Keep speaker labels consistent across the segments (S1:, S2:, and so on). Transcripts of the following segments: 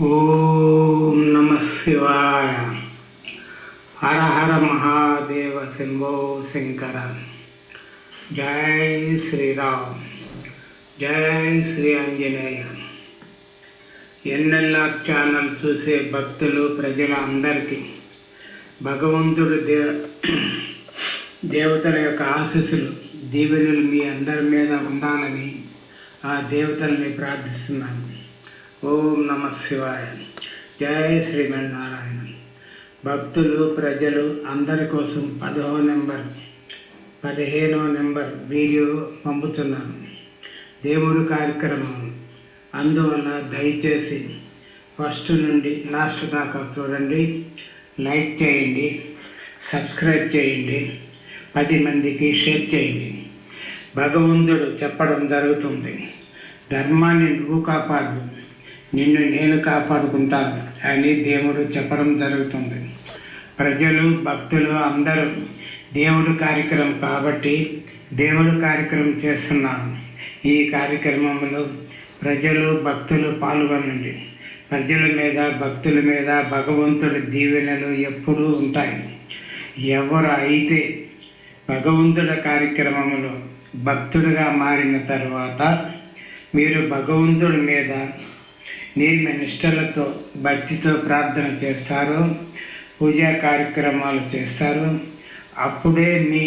S1: ఓం నమ శివాయ. హర హర మహాదేవ శంభో శంకర. జై శ్రీరామ్, జై శ్రీ ఆంజనేయ. ఎన్ఎల్ఆర్ ఛానల్ చూసే భక్తులు ప్రజల అందరికీ భగవంతుడు దేవతల యొక్క ఆశీస్సులు దీవెనలు మీ అందరి మీద ఉండాలని ఆ దేవతల్ని ప్రార్థిస్తున్నాను. ఓం నమ శివాయ. జై శ్రీమన్నారాయణ. భక్తులు ప్రజలు అందరి కోసం 10వ నెంబర్ 15వ నెంబర్ వీడియో పంపుతున్నాను. దేవుడు కార్యక్రమం, అందువల్ల దయచేసి ఫస్ట్ నుండి లాస్ట్ దాకా చూడండి, లైక్ చేయండి, సబ్స్క్రైబ్ చేయండి, 10 మందికి షేర్ చేయండి. భగవంతుడు చెప్పడం జరుగుతుంది, ధర్మాన్ని నువ్వు కాపాడు, నిన్ను నేను కాపాడుకుంటాను అని దేవుడు చెప్పడం జరుగుతుంది. ప్రజలు భక్తులు అందరూ దేవుడు కార్యక్రమం కాబట్టి దేవుడు కార్యక్రమం చేస్తున్నాను. ఈ కార్యక్రమంలో ప్రజలు భక్తులు పాల్గొనండి. ప్రజల మీద భక్తుల మీద భగవంతుడి దీవెనలు ఎప్పుడూ ఉంటాయి. ఎవరు అయితే భగవంతుడి కార్యక్రమంలో భక్తుడిగా మారిన తర్వాత మీరు భగవంతుడి మీద నియమ నిష్టలతో భక్తితో ప్రార్థన చేస్తారు, పూజా కార్యక్రమాలు చేస్తారు. అప్పుడే మీ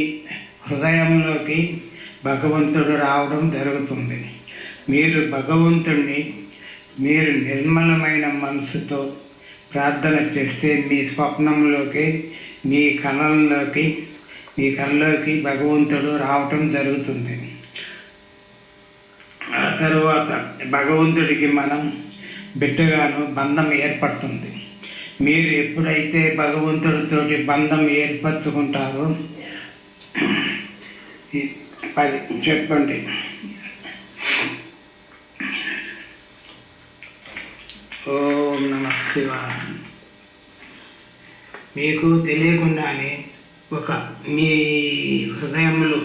S1: హృదయంలోకి భగవంతుడు రావడం జరుగుతుంది. మీరు భగవంతుడిని మీరు నిర్మలమైన మనసుతో ప్రార్థన చేస్తే మీ స్వప్నంలోకి మీ కళ్ళలోకి భగవంతుడు రావటం జరుగుతుంది. ఆ తరువాత భగవంతుడికి మనం బిడ్డగాను బంధం ఏర్పడుతుంది. మీరు ఎప్పుడైతే భగవంతుడితోటి బంధం ఏర్పరచుకుంటారో 10 చెప్పండి. ఓం నమ శివాయ. మీకు తెలియకుండానే మీ హృదయంలో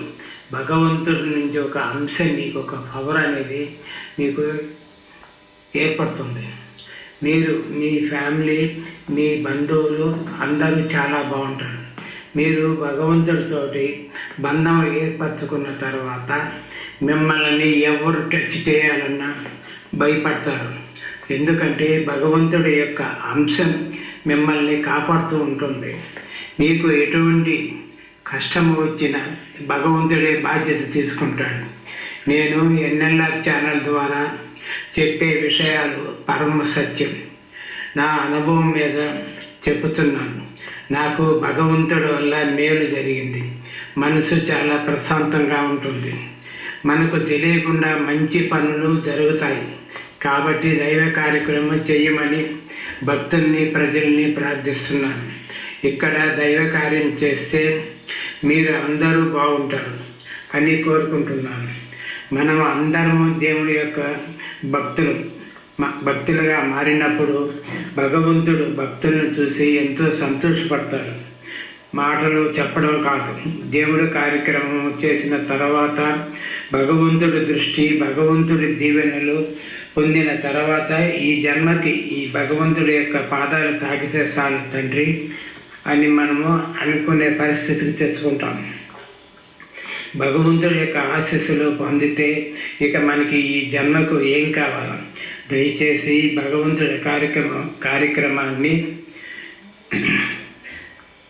S1: భగవంతుడి నుంచి ఒక అంశం, మీకు ఒక పవర్ అనేది మీకు ఏర్పడుతుంది. మీరు మీ ఫ్యామిలీ మీ బంధువులు అందరూ చాలా బాగుంటారు. మీరు భగవంతుడితోటి బంధం ఏర్పరచుకున్న తర్వాత మిమ్మల్ని ఎవరు టచ్ చేయాలన్నా భయపడతారు. ఎందుకంటే భగవంతుడి యొక్క అంశం మిమ్మల్ని కాపాడుతూ ఉంటుంది. మీకు ఎటువంటి కష్టం వచ్చినా భగవంతుడే బాధ్యత తీసుకుంటాడు. నేను ఎన్ఎల్ఆర్ ఛానల్ ద్వారా చెప్పే విషయాలు పరమ సత్యం. నా అనుభవం మీద చెబుతున్నాను. నాకు భగవంతుడి వల్ల మేలు జరిగింది. మనసు చాలా ప్రశాంతంగా ఉంటుంది. మనకు తెలియకుండా మంచి పనులు జరుగుతాయి. కాబట్టి దైవ కార్యక్రమం చేయమని భక్తుల్ని ప్రజల్ని ప్రార్థిస్తున్నాను. ఇక్కడ దైవ కార్యం చేస్తే మీరు అందరూ బాగుంటారు అని కోరుకుంటున్నాను. మనం అందరము దేవుడి యొక్క భక్తులుగా మారినప్పుడు భగవంతుడు భక్తులను చూసి ఎంతో సంతోషపడతాడు. మాటలు చెప్పడం కాదు, దేవుడి కార్యక్రమం చేసిన తర్వాత భగవంతుడి దృష్టి భగవంతుడి దీవెనలు పొందిన తర్వాత ఈ జన్మకి ఈ భగవంతుడి యొక్క పాదాలు తాకితే చాలు తండ్రి అని మనము అనుకునే పరిస్థితికి తెచ్చుకుంటాం. భగవంతుడి యొక్క ఆశీస్సులు పొందితే ఇక మనకి ఈ జన్మకు ఏం కావాలో దయచేసి భగవంతుడి కార్యక్రమాన్ని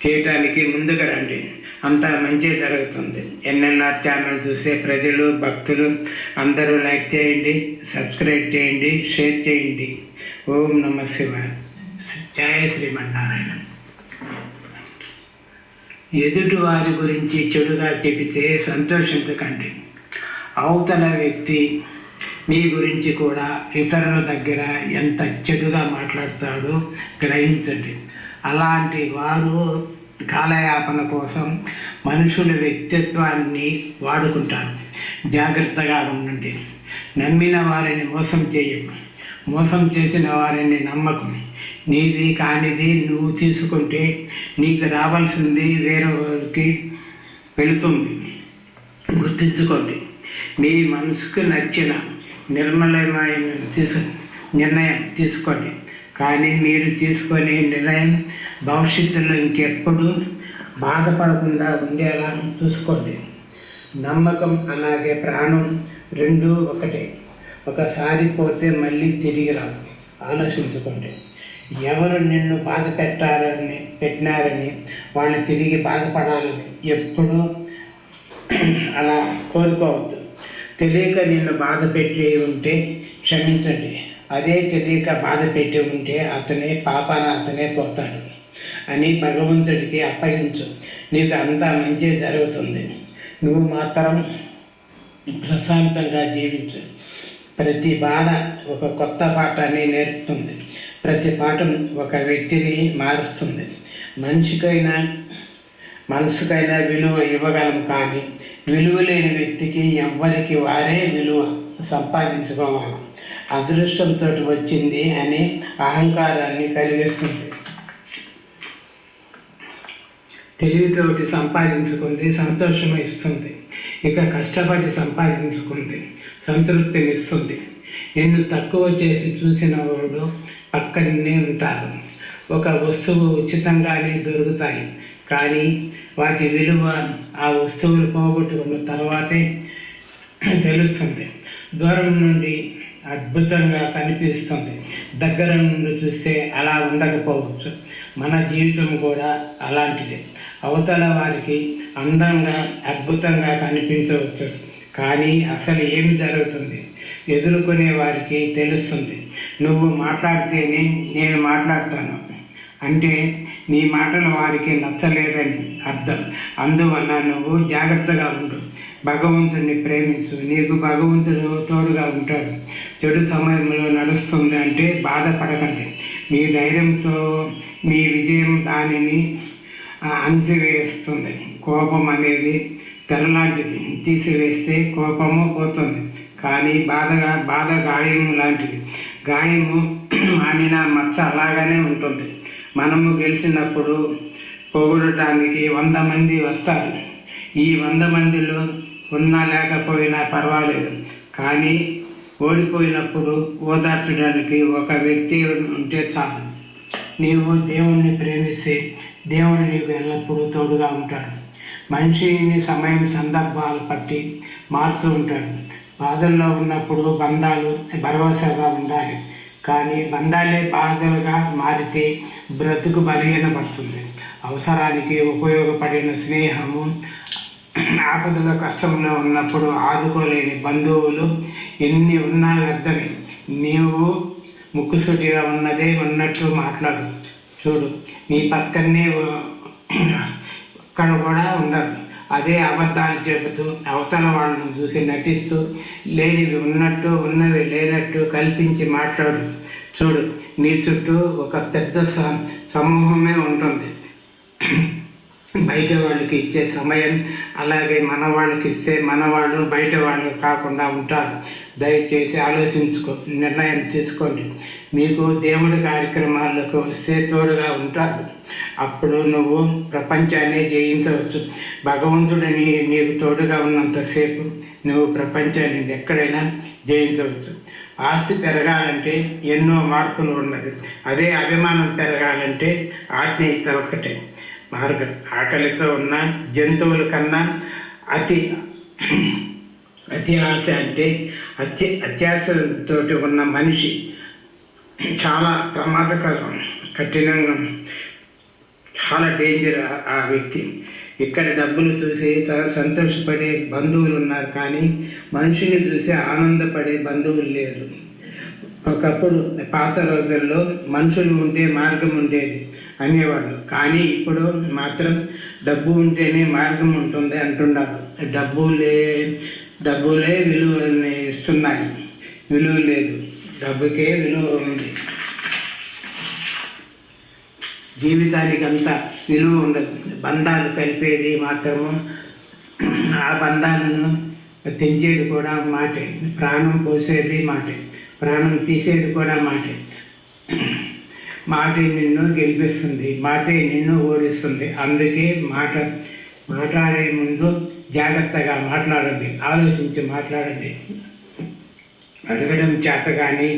S1: చేయటానికి ముందుగా రండి. అంతా మంచి జరుగుతుంది. ఎన్ఎల్ఆర్ ఛానల్ చూసే ప్రజలు భక్తులు అందరూ లైక్ చేయండి, సబ్స్క్రైబ్ చేయండి, షేర్ చేయండి. ఓం నమ శివాయ. జై శ్రీమన్నారాయణ. ఎదుటి వారి గురించి చెడుగా చెబితే సంతోషించకండి. అవతల వ్యక్తి మీ గురించి కూడా ఇతరుల దగ్గర ఎంత చెడుగా మాట్లాడతాడో గ్రహించండి. అలాంటి వారు కాలయాపన కోసం మనుషుల వ్యక్తిత్వాన్ని వాడుకుంటారు. జాగ్రత్తగా ఉండండి. నమ్మిన వారిని మోసం చేయకు, మోసం చేసిన వారిని నమ్మకు. నీది కానిది నువ్వు తీసుకుంటే నీకు రావాల్సింది వేరొకరికి వెళుతుంది. గుర్తుంచుకోండి. మీ మనసుకు నచ్చిన నిర్మలమైన నిర్ణయం తీసుకోండి. కానీ మీరు తీసుకునే నిర్ణయం భవిష్యత్తులో ఇంకెప్పుడు బాధపడకుండా ఉండేలా చూసుకోండి. నమ్మకం అలాగే ప్రాణం రెండూ ఒకటే. ఒకసారి పోతే మళ్ళీ తిరిగి రాదు. ఆలోచించుకోండి. ఎవరు నిన్ను బాధ పెట్టినారని వాళ్ళు తిరిగి బాధపడాలని ఎప్పుడూ అలా కోరుకోవద్దు. తెలియక నిన్ను బాధ పెట్టి ఉంటే క్షమించండి. అదే తెలియక బాధ పెట్టి ఉంటే అతనే పోతాడు అని భగవంతుడికి అప్పగించు. నీకు అంతా మంచి జరుగుతుంది. నువ్వు మాత్రం ప్రశాంతంగా జీవించు. ప్రతి బాధ ఒక కొత్త పాఠాన్ని నేర్పుతుంది. ప్రతి పాఠం ఒక వ్యక్తిని మారుస్తుంది. మనసుకైనా విలువ ఇవ్వగలం, కానీ విలువ లేని వ్యక్తికి ఎవ్వరికి వారే విలువ సంపాదించుకోవాలి. అదృష్టంతో వచ్చింది అని అహంకారాన్ని కలిగిస్తుంది. తెలివితోటి సంపాదించుకుంది సంతోషం ఇస్తుంది. ఇక కష్టపడి సంపాదించుకుంది సంతృప్తిని ఇస్తుంది. నిన్ను తక్కువ చేసి చూసిన వాడు పక్కనే ఉంటారు. ఒక వస్తువు ఉచితంగానే దొరుకుతాయి, కానీ వాటి విలువ ఆ వస్తువులు పోగొట్టుకున్న తర్వాతే తెలుస్తుంది. దూరం నుండి అద్భుతంగా కనిపిస్తుంది, దగ్గర నుండి చూస్తే అలా ఉండకపోవచ్చు. మన జీవితం కూడా అలాంటిదే. అవతల వారికి అందంగా అద్భుతంగా కనిపించవచ్చు, కానీ అసలు ఏమి జరుగుతుంది ఎదుర్కొనే వారికి తెలుస్తుంది. నువ్వు మాట్లాడితేనే నేను మాట్లాడతాను అంటే నీ మాటలు వారికి నచ్చలేదని అర్థం. అందువల్ల నువ్వు జాగ్రత్తగా ఉండు. భగవంతుడిని ప్రేమించు. నీకు భగవంతుడు తోడుగా ఉంటాడు. చెడు సమయంలో నడుస్తుంది అంటే బాధపడకండి. మీ ధైర్యంతో మీ విజయం దానిని అణిచివేస్తుంది. కోపం అనేది తెరలాంటిది. తీసివేస్తే కోపము పోతుంది, కానీ బాధ గాయము లాంటిది. గాయము మానిన మచ్చ అలాగనే ఉంటుంది. మనము గెలిచినప్పుడు పొగడటానికి 100 మంది వస్తారు. ఈ 100 మందిలో ఉన్నా లేకపోయినా పర్వాలేదు, కానీ ఓడిపోయినప్పుడు ఓదార్చడానికి ఒక వ్యక్తి ఉంటే చాలు. నీవు దేవుణ్ణి ప్రేమిస్తే దేవుడు నీకు ఎల్లప్పుడూ తోడుగా ఉంటాడు. మనిషిని సమయం సందర్భాలు బట్టి మారుతూ ఉంటాడు. బాధల్లో ఉన్నప్పుడు బంధాలు భరోసాగా ఉండాలి, కానీ బంధాలే బాధలుగా మారితే బ్రతుకు బలహీనపడుతుంది. అవసరానికి ఉపయోగపడిన స్నేహము, ఆపదలో కష్టంలో ఉన్నప్పుడు ఆదుకోలేని బంధువులు ఎన్ని ఉన్నా వ్యర్థమే. నీవు ముక్కుసూటిగా ఉన్నదే ఉన్నట్టు మాట్లాడు. చూడు, నీ పక్కనే ఒక్కడ కూడా ఉండదు. అదే అబద్ధాలు చెబుతూ అవతల వాళ్ళని చూసి నటిస్తూ లేనివి ఉన్నట్టు ఉన్నవి లేనట్టు కల్పించి మాట్లాడు. చూడు, నీ చుట్టూ ఒక పెద్ద సమూహమే ఉంటుంది. బయట వాళ్ళకి ఇచ్చే సమయం అలాగే మన వాళ్ళకి ఇస్తే మన వాళ్ళు బయట వాళ్ళు కాకుండా ఉంటారు. దయచేసి ఆలోచించుకో, నిర్ణయం తీసుకోండి. మీకు దేవుడి కార్యక్రమాలకు వస్తే తోడుగా ఉంటాడు. అప్పుడు నువ్వు ప్రపంచాన్ని జయించవచ్చు. భగవంతుడిని నీకు తోడుగా ఉన్నంతసేపు నువ్వు ప్రపంచాన్ని ఎక్కడైనా జయించవచ్చు. ఆస్తి పెరగాలంటే ఎన్నో మార్పులు ఉన్నది. అదే అభిమానం పెరగాలంటే ఆత్మీయత ఒకటే మార్గం. ఆకలితో ఉన్న జంతువుల కన్నా అతి ఆశ అంటే అత్యాశతో ఉన్న మనిషి చాలా ప్రమాదకరం, కఠినంగా, చాలా డేంజర్ ఆ వ్యక్తి. ఇక్కడ డబ్బులు చూసి సంతోషపడే బంధువులు ఉన్నారు, కానీ మనిషిని చూసి ఆనందపడే బంధువులు లేరు. ఒకప్పుడు పాత రోజుల్లో మనుషులు ఉంటే మార్గం ఉండేది అనేవాళ్ళు, కానీ ఇప్పుడు మాత్రం డబ్బు ఉంటేనే మార్గం ఉంటుంది అంటున్నారు. డబ్బులే విలువని ఇస్తున్నాయి, విలువ లేదు. డబ్బుకే విలువ ఉంది. జీవితానికి అంతా విలువ ఉండదు. బంధాలు కలిపేది మాత్రము, ఆ బంధాలను తెంచేది కూడా మాటే. ప్రాణం పోసేది మాటే, ప్రాణం తీసేది కూడా మాటే. మాటే నిన్ను గెలిపిస్తుంది, మాటే నిన్ను ఓడిస్తుంది. అందుకే మాట్లాడే ముందు జాగ్రత్తగా మాట్లాడండి, ఆలోచించి మాట్లాడండి. అడగడం చేత కానీ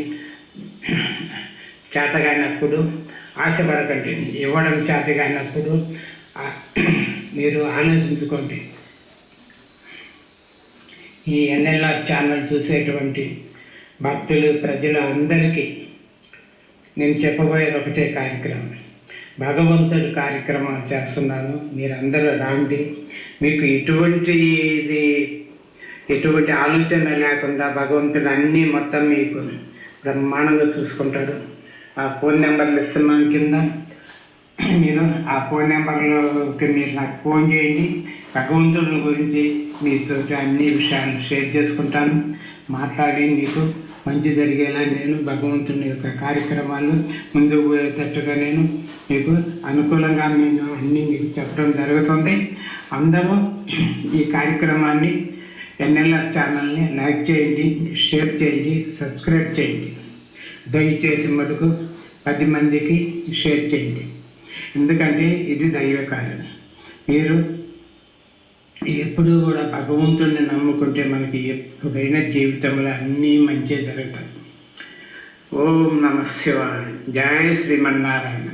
S1: చేతగానప్పుడు ఆశపడకండి. ఇవ్వడం చేతగానప్పుడు మీరు ఆలోచించుకోండి. ఈ ఎన్ఎల్ఆర్ ఛానల్ చూసేటువంటి భక్తులు ప్రజలు అందరికీ నేను చెప్పబోయేది ఒకటే కార్యక్రమం. భగవంతుడు కార్యక్రమాలు చేస్తున్నాను, మీరందరూ రాండి. మీకు ఎటువంటి ఆలోచన లేకుండా భగవంతుడు అన్నీ మొత్తం మీకు బ్రహ్మాండంగా చూసుకుంటాడు. ఆ ఫోన్ నెంబర్లు ఇస్తున్నాను కింద, మీరు ఆ ఫోన్ నెంబర్లోకి మీరు నాకు ఫోన్ చేయండి. భగవంతుడి గురించి మీతో అన్ని విషయాలు షేర్ చేసుకుంటాను. మాట్లాడి మీకు మంచి జరిగేలా నేను భగవంతుని యొక్క కార్యక్రమాలు ముందుకు పోయేటట్టుగా నేను మీకు అనుకూలంగా నేను అన్నీ మీకు చెప్పడం జరుగుతుంది. అందరూ ఈ కార్యక్రమాన్ని ఎన్ఎల్ఆర్ ఛానల్ని లైక్ చేయండి, షేర్ చేయండి, సబ్స్క్రైబ్ చేయండి. దయచేసి మటుకు 10 మందికి షేర్ చేయండి. ఎందుకంటే ఇది దైవ కార్యం. మీరు ఎప్పుడూ కూడా భగవంతుడిని నమ్ముకుంటే మనకి ఎప్పుడైనా జీవితంలో అన్నీ మంచి జరుగుతాయి. ఓం నమః శివాయ. జయ శ్రీమన్నారాయణ.